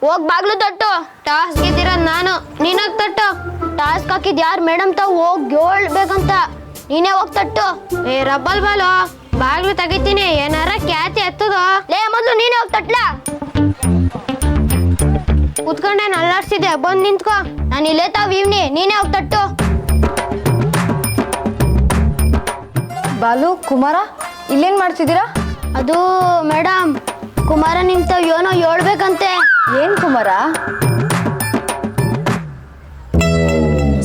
ಹೋಗ್ ಬಾಗ್ಲು ತಟ್ಟು. ಟಾಸ್ಕ್ ಗೆದ್ದಿರೋದ್ ನಾನು, ನೀನಾಗ್ ತಟ್ಟು. ಟಾಸ್ಕ್ ಹಾಕಿದ್ ಯಾರು ಮೇಡಮ್ ತಾವ್ ಹೋಗ್ ಹೇಳ್ಬೇಕಂತ, ನೀನೇ ಹೋಗ್ ತಟ್ಟು. ಏ ರಬ್ಬಲ್ ಬಾಲು, ಬಾಗ್ಲು ತೆಗಿತೀನಿ, ಏನಾರ ಕ್ಯಾತಿ ಎತ್ತದ. ಲೇ ಮೊದ್ಲು ನೀನೇ ಹೋಗ್ ತಟ್ಲಾ. ಕುತ್ಕೊಂಡೆ ಅಲ್ಲಾಡ್ಸಿದೆ, ಬಂದ್ ನಿಂತ್ಕೋ. ನಾನು ಇಲ್ಲೇ ತಾವ್ ಇವ್ನಿ, ನೀನೇ ಹೋಗ್ ತಟ್ಟು. ಬಾಲು, ಕುಮಾರ ಇಲ್ಲೇನ್ ಮಾಡ್ತಿದ್ದೀರಾ? ಅದು ಮೇಡಮ್, ಕುಮಾರ ನಿಂತ ಏನೋ ಹೇಳ್ಬೇಕಂತೆ. ಏನ್ ಕುಮಾರ?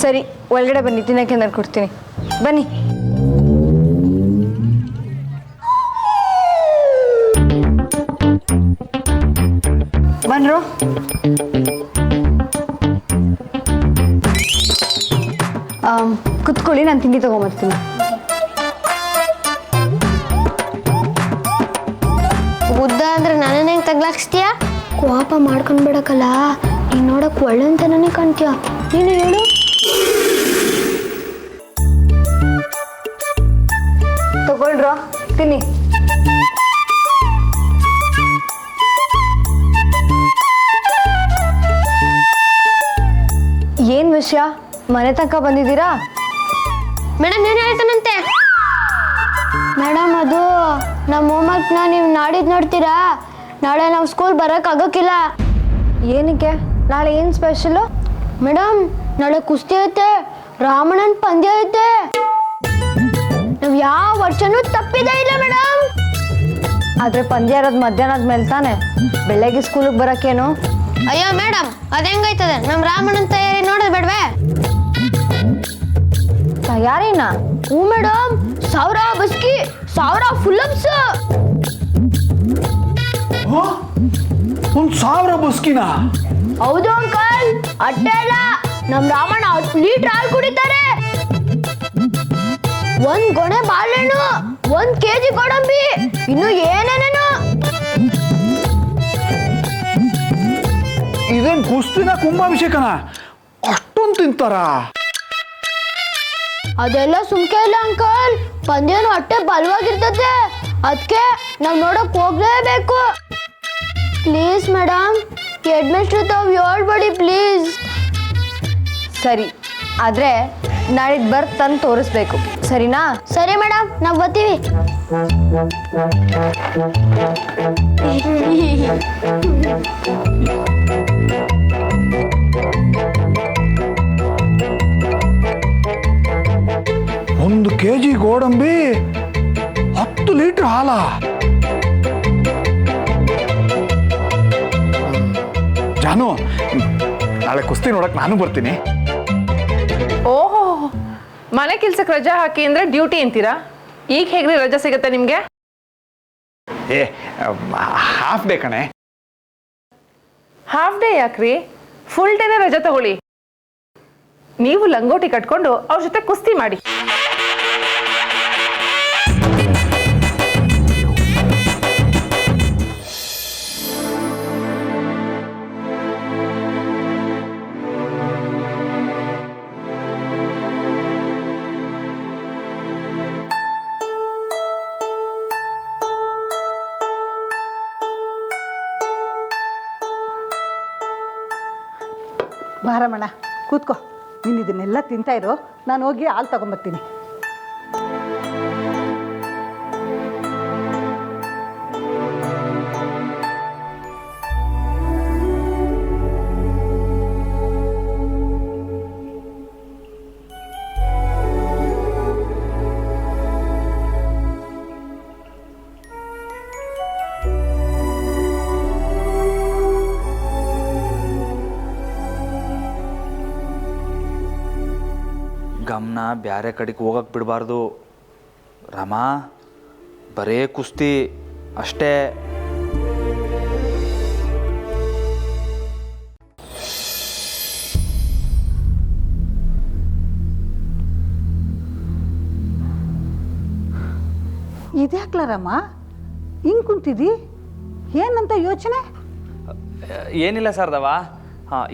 ಸರಿ, ಒಳಗಡೆ ಬನ್ನಿ, ತಿನ್ನಕ್ಕೆ ನಾನು ಕೊಡ್ತೀನಿ, ಬನ್ನಿ. ಬನ್ರು. ಕುತ್ಕೊಳ್ಳಿ, ನಾನು ತಿಂಡಿ ತಗೊಂಬರ್ತೀನಿ. ಬುದ್ಧ ಅಂದ್ರೆ ನನ್ನನ್ನ ಹೆಂಗ್ ತಗ್ಲಾಕ್ಸ್ತೀಯ? ಕೋಪ ಮಾಡ್ಕೊಂಡ್ಬಿಡಕಲ್ಲ, ನೀನ್ ನೋಡಕ್ ಒಳ್ಳೆ ಅಂತನೇ ಕಾಣ್ತೀಯ. ನೀನು ಹೇಳು. ತಗೊಳ್ರೋ, ತಿನ್ನಿ. ಏನ್ ವಿಷಯ, ಮನೆ ತನಕ ಬಂದಿದ್ದೀರಾ? ಮೇಡಮ್ ಏನ್ ಹೇಳ್ತಾನಂತೆ? ಮೇಡಮ್ ಅದು ನಮ್ಮ ಹೋಮ್ವರ್ಕ್ನ ನೀವು ನಾಡಿದ್ದು ನೋಡ್ತೀರಾ? ನಾಳೆ ನಾವು ಸ್ಕೂಲ್ ಬರಕ್ ಆಗೋಕ್ಕಿಲ್ಲ. ಏನಕ್ಕೆ? ನಾಳೆ ಏನು ಸ್ಪೆಷಲು? ಮೇಡಮ್ ನಾಳೆ ಕುಸ್ತಿ ಐತೆ, ರಾಮಣ್ಣನ ಪಂದ್ಯ ಐತೆ. ನಾವು ಯಾವ ವರ್ಷನೂ ತಪ್ಪಿದೇ ಇಲ್ಲ ಮೇಡಮ್. ಆದ್ರೆ ಪಂದ್ಯ ಇರೋದು ಮಧ್ಯಾಹ್ನದ ಮೇಲೆ ತಾನೆ, ಬೆಳಗ್ಗೆ ಸ್ಕೂಲಿಗೆ ಬರೋಕ್ಕೇನು? ಅಯ್ಯೋ ಮೇಡಮ್, ಅದ್ ಹೆಂಗೈತದೆ? ನಮ್ಮ ರಾಮಣ್ಣನ ತಯಾರಿ ನೋಡೋದು ಬೇಡವೇ? ತಯಾರಿನಾ? ಹ್ಞೂ ಮೇಡಮ್, 1000 ಬಸ್ಕಿ, 1000 ಫುಲ್ಲಪ್ಸ್. 1000 ಬಸ್ಕಿನ? ಹೌದು ಅಂಕಲ್, ಅಟ್ಟೆ ಅಲ್ಲ, ನಮ್ ರಾಮಣ್ಣ 10 ಲೀಟರ್ ಹಾಲು ಕುಡಿತಾರೆ. 1 ಗೊನೆ ಬಾಳೆಹಣ್ಣು, 1 kg ಗೋಡಂಬಿ, ಇನ್ನು ಏನೇನೇನು. ಇದೇನ್ ಕುಸ್ತಿನ ಕುಂಭಾಭಿಷೇಕನ? ಅಷ್ಟೊಂದು ತಿಂತಾರ? ಅದೆಲ್ಲ ಸುಮ್ಕೆ ಇಲ್ಲ ಅಂಕಲ್, ಪಂದ್ಯನು ಹೊಟ್ಟೆ ಬಲವಾಗಿರ್ತದೆ, ಅದಕ್ಕೆ ನಾವ್ ನೋಡಕ್ ಹೋಗ್ಲೇಬೇಕು. ಪ್ಲೀಸ್ ಮೇಡಮ್, ಹೆಡ್ ಮಾಸ್ಟರ್ ತಾವ್ ಹೇಳ್ಬೇಡಿ ಪ್ಲೀಸ್. ಸರಿ, ಆದ್ರೆ ನಾಳಿದ್ದು ಬರ್ತ್ ತಂದು ತೋರಿಸ್ಬೇಕು, ಸರಿನಾ? ಸರಿ ಮೇಡಮ್, ನಾವ್ ಬರ್ತೀವಿ. ಒಂದು kg ಗೋಡಂಬಿ, 10 ಲೀಟರ್ ಹಾಲ. ಜಾನು, ನಾಳೆ ಕುಸ್ತಿ ನೋಡಕ್ ನಾನು ಬರ್ತೀನಿ. ಓಹೋ, ಮನೆ ಕೆಲ್ಸಕ್ಕೆ ರಜಾ ಹಾಕಿ ಅಂದ್ರೆ ಡ್ಯೂಟಿ ಅಂತೀರಾ? ಈಗ ಹೇಗ್ರಿ ರಜಾ ಸಿಗುತ್ತೆ ನಿಮ್ಗೆ? ಏ, ಹಾಫ್ ಡೇ ಕಣೆ. ಹಾಫ್ ಡೇ ಯಾಕ್ರಿ? ಫುಲ್ ಡೇನೇ ರಜಾ ತಗೊಳ್ಳಿ. ನೀವು ಲಂಗೋಟಿ ಕಟ್ಕೊಂಡು ಅವ್ರ ಜೊತೆ ಕುಸ್ತಿ ಮಾಡಿ. ಬಾರಮ್ಮಣ್ಣ, ಕೂತ್ಕೋ. ನೀನು ಇದನ್ನೆಲ್ಲ ತಿಂತಾ ಇರೋ, ನಾನು ಹೋಗಿ ಹಾಲು ತಗೊಂಬರ್ತೀನಿ. ಗಮನ ಬ್ಯಾರೆ ಕಡೆಗೆ ಹೋಗಕ್ಕೆ ಬಿಡಬಾರ್ದು ರಾಮ, ಬರೇ ಕುಸ್ತಿ ಅಷ್ಟೇ. ಇದ್ಯಾಕ್ಲಾರಮ್ಮ ಹಿಂಗೆ ಕುಂತಿದ್ದಿ? ಏನಂತ ಯೋಚನೆ? ಏನಿಲ್ಲ ಸರ್ದವ,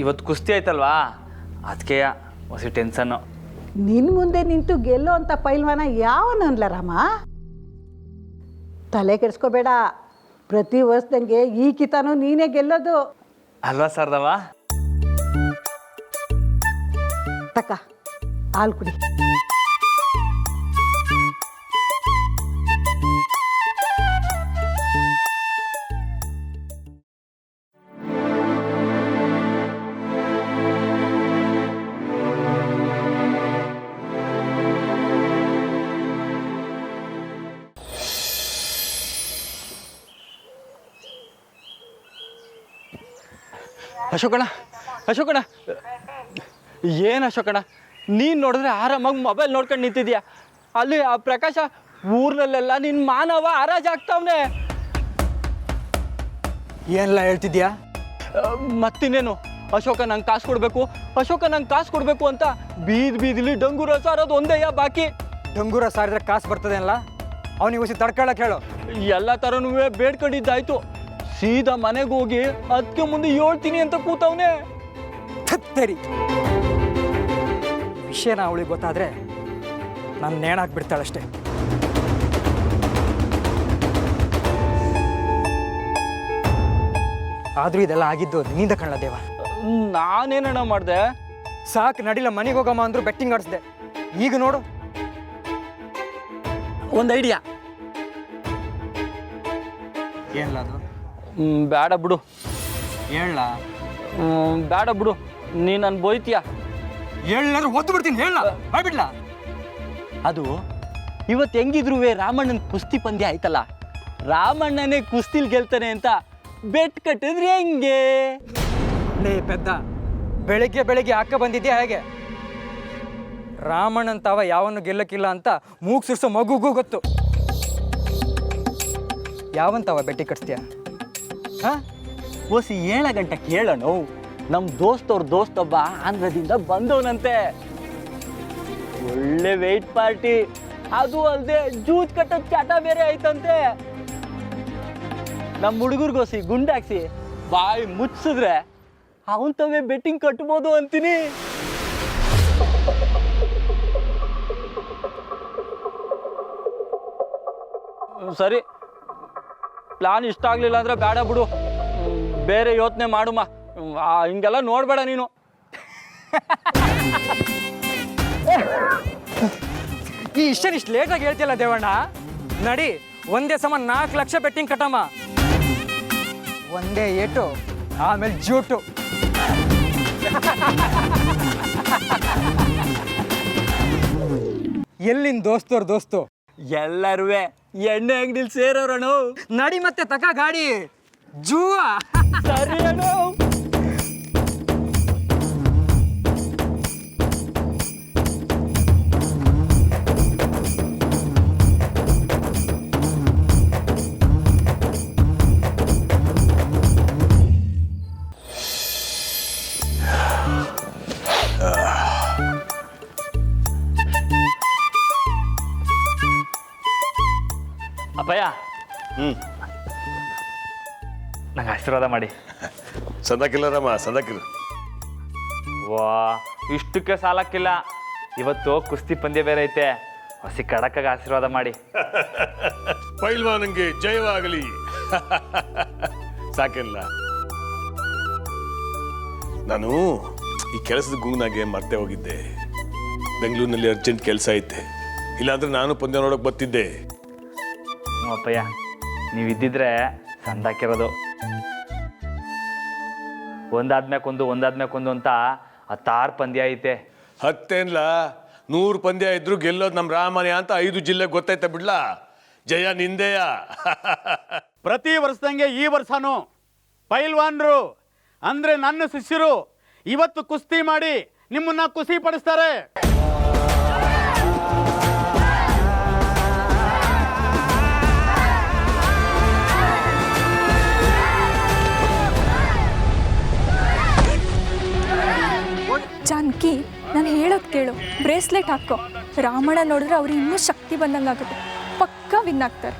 ಇವತ್ತು ಕುಸ್ತಿ ಆಯ್ತಲ್ವಾ, ಅದಕ್ಕೆ ಹೊಸ ಟೆನ್ಷನ್ನು. ನಿನ್ನ ಮುಂದೆ ನಿಂತು ಗೆಲ್ಲೋ ಅಂತ ಪೈಲ್ವಾನ ಯಾವನು ಅನ್ಲ ರಾಮ? ತಲೆ ಕೆಡಿಸ್ಕೋಬೇಡ, ಪ್ರತಿ ವರ್ಷದಂಗೆ ಈ ಕಿತಾನು ನೀನೇ ಗೆಲ್ಲೋದು. ಅಲ್ವಾ ಶಾರದವ? ತಕ್ಕ ಹಾಲು ಕುಡಿ. ಅಶೋಕಣ್ಣ, ಅಶೋಕಣ್ಣ, ಏನು ಅಶೋಕಣ್ಣ, ನೀನು ನೋಡಿದ್ರೆ ಆರಾಮಾಗಿ ಮೊಬೈಲ್ ನೋಡ್ಕೊಂಡು ನಿಂತಿದ್ಯಾ. ಅಲ್ಲಿ ಆ ಪ್ರಕಾಶ ಊರ್ನಲ್ಲೆಲ್ಲ ನಿನ್ನ ಮಾನವ ಹರಾಜಾಗ್ತಾವನೆ. ಏನೆಲ್ಲ ಹೇಳ್ತಿದ್ಯಾ? ಮತ್ತಿನ್ನೇನು, ಅಶೋಕ ನಂಗೆ ಕಾಸು ಕೊಡಬೇಕು, ಅಶೋಕ ನಂಗೆ ಕಾಸು ಕೊಡಬೇಕು ಅಂತ ಬೀದಿಲಿ ಡಂಗೂರ ಸಾರೋದು ಒಂದೇಯ ಬಾಕಿ. ಡಂಗೂರ ಸಾರಿದ್ರೆ ಕಾಸು ಬರ್ತದೆ ಅಲ್ಲ, ಅವನಿಗೆ ಉಸಿ ತಡ್ಕೊಳ್ಳೋಕೆ ಹೇಳು. ಎಲ್ಲ ಥರನೂ ಬೇಡ್ಕೊಂಡಿದ್ದಾಯ್ತು. ಸೀದಾ ಮನೆಗೆ ಹೋಗಿ ಅದಕ್ಕೆ ಮುಂದೆ ಹೇಳ್ತೀನಿ ಅಂತ ಕೂತವನೆ. ಥತ್ತರಿ ವಿಷಯನ ಅವಳಿಗೆ ಗೊತ್ತಾದರೆ ನಾನು ನೇಣಾಕ್ಬಿಡ್ತಾಳಷ್ಟೆ. ಆದರೂ ಇದೆಲ್ಲ ಆಗಿದ್ದು ನಿನ್ನಿಂದ ಕಣ್ಣ ದೇವ. ನಾನೇನಣ್ಣ ಮಾಡಿದೆ? ಸಾಕು ನಡಿಲ್ಲ, ಮನೆಗೆ ಹೋಗಮ್ಮ ಅಂದ್ರು ಬೆಟ್ಟಿಂಗ್ ಆಡಿಸ್ದೆ. ಈಗ ನೋಡು, ಒಂದು ಐಡಿಯಾ. ಏನಿಲ್ಲ ಅದು? ಬೇಡ ಬಿಡು. ಹೇಳ ಬೇಡ ಬಿಡು, ನೀ ನನ್ನ ಬೋಯ್ತೀಯ. ಹೇಳಾದ್ರೂ ಒದ್ದು ಬಿಡ್ತೀನಿ, ಹೇಳ ಮಾಡ್ಬಿಡ್ಲ. ಅದು ಇವತ್ತು ಹೆಂಗಿದ್ರು ರಾಮಣ್ಣನ ಕುಸ್ತಿ ಪಂದ್ಯ ಆಯ್ತಲ್ಲ, ರಾಮಣ್ಣನೇ ಕುಸ್ತಿಲ್ ಗೆಲ್ತಾನೆ ಅಂತ ಬೆಟ್ ಕಟ್ಟಿದ್ರೆ ಹೆಂಗೆ? ಲೇ ಪೆದ್ದ, ಬೆಳಿಗ್ಗೆ ಹಾಕ ಬಂದಿದ್ಯಾ ಹೇಗೆ? ರಾಮಣ್ಣಂತವ ಯಾವನ್ನು ಗೆಲ್ಲಕ್ಕಿಲ್ಲ ಅಂತ ಮೂಗ್ ಸುರ್ಸೋ ಮಗುಗೂ ಗೊತ್ತು. ಯಾವಂತವ ಬೆಟ್ಟಿ ಕಟ್ಸ್ತೀಯ? ಹಾಂ, ಓಸಿ 7 ಗಂಟೆ ಕೇಳೋಣ. ನಮ್ಮ ದೋಸ್ತೊಬ್ಬ ಆಂಧ್ರದಿಂದ ಬಂದವನಂತೆ. ಒಳ್ಳೆ ವೆಯ್ಟ್ ಪಾರ್ಟಿ, ಅದು ಅಲ್ಲದೆ ಜೂಜ್ ಕಟ್ಟೋ ಚಟ ಬೇರೆ ಆಯ್ತಂತೆ. ನಮ್ಮ ಹುಡುಗರಿಗೋಸಿ ಗುಂಡಾಕ್ಸಿ ಬಾಯಿ ಮುಚ್ಚಿದ್ರೆ ಅವನ್ ತವೇ ಬೆಟ್ಟಿಂಗ್ ಕಟ್ಬೋದು ಅಂತೀನಿ. ಸರಿ, ಪ್ಲಾನ್ ಇಷ್ಟ ಆಗಲಿಲ್ಲ ಅಂದರೆ ಬೇಡ ಬಿಡು, ಬೇರೆ ಯೋಚನೆ ಮಾಡುಮ್ಮ. ಹಿಂಗೆಲ್ಲ ನೋಡಬೇಡ ನೀನು. ಈ ಇಷ್ಟು ಲೇಟಾಗಿ ಹೇಳ್ತಿಲ್ಲ ದೇವಣ್ಣ. ನಡಿ, ಒಂದೇ ಸಮ 4 ಲಕ್ಷ ಬೆಟ್ಟಿಂಗ್ ಕಟ್ಟಮ್ಮ. ಒಂದೇ ಏಟು, ಆಮೇಲೆ ಜೂಟು. ಎಲ್ಲಿನ ದೋಸ್ತು ಎಲ್ಲರೂ ಎಣ್ಣೆ ಅಂಗಡಿಲಿ ಸೇರೋರಣ. ನಡಿ ಮತ್ತೆ ತಕ ಗಾಡಿ ಜೂವ. ಸರಿ ಅಣ್ಣ. ಅಪ್ಪಯ್ಯ, ನಂಗೆ ಆಶೀರ್ವಾದ ಮಾಡಿ. ಸಂದಾಕಿಲ್ಲ ರಾಮ, ಸಂದಾಕಿಲ್ಲ. ವಾ, ಇಷ್ಟಕ್ಕೆ ಸಾಲಕ್ಕಿಲ್ಲ. ಇವತ್ತು ಕುಸ್ತಿ ಪಂದ್ಯ ಬೇರೆ ಐತೆ, ಹೊಸಿ ಕಡಕಾಗ ಆಶೀರ್ವಾದ ಮಾಡಿ. ಪೈಲ್ವಾನಂಗೆ ಜಯವಾಗಲಿ. ಸಾಕಿಲ್ಲ. ನಾನು ಈ ಕೆಲಸದ ಗುಂಗ್ನಾಗೆ ಮರ್ತೆ ಹೋಗಿದ್ದೆ. ಬೆಂಗಳೂರಿನಲ್ಲಿ ಅರ್ಜೆಂಟ್ ಕೆಲಸ ಐತೆ, ಇಲ್ಲಾಂದ್ರೆ ನಾನು ಪಂದ್ಯ ನೋಡೋಕೆ ಬರ್ತಿದ್ದೆ. ಅಪ್ಪಯ್ಯ, ನೀವಿದ್ದಿದ್ರೆ ಸಂದಾಕಿರೋದು. ಒಂದಾದ್ಮೇಕೊಂದು ಅಂತ 16 ಪಂದ್ಯ ಐತೆ. 10 100 ಪಂದ್ಯ ಇದ್ರು ಗೆಲ್ಲೋದು ನಮ್ಮ ರಾಮನೇ ಅಂತ 5 ಜಿಲ್ಲೆ ಗೊತ್ತೈತೆ ಬಿಡ್ಲ. ಜಯ ನಿಂದೆಯ. ಪ್ರತಿ ವರ್ಷದಂಗೆ ಈ ವರ್ಷನೂ ಪೈಲ್ವಾನ್ರು ಅಂದ್ರೆ ನನ್ನ ಶಿಷ್ಯರು ಇವತ್ತು ಕುಸ್ತಿ ಮಾಡಿ ನಿಮ್ಮನ್ನ ಖುಷಿ ಪಡಿಸ್ತಾರೆ. ಜಾನಕಿ, ನಾನು ಹೇಳೋದು ಕೇಳು, ಬ್ರೇಸ್ಲೆಟ್ ಹಾಕೋ. ರಾಮಣ್ಣ ನೋಡಿದ್ರೆ ಅವ್ರಿಗೆ ಇನ್ನೂ ಶಕ್ತಿ ಬಂದಂಗಾಗುತ್ತೆ. ಪಕ್ಕಾ ವಿನ್ ಆಗ್ತಾರೆ.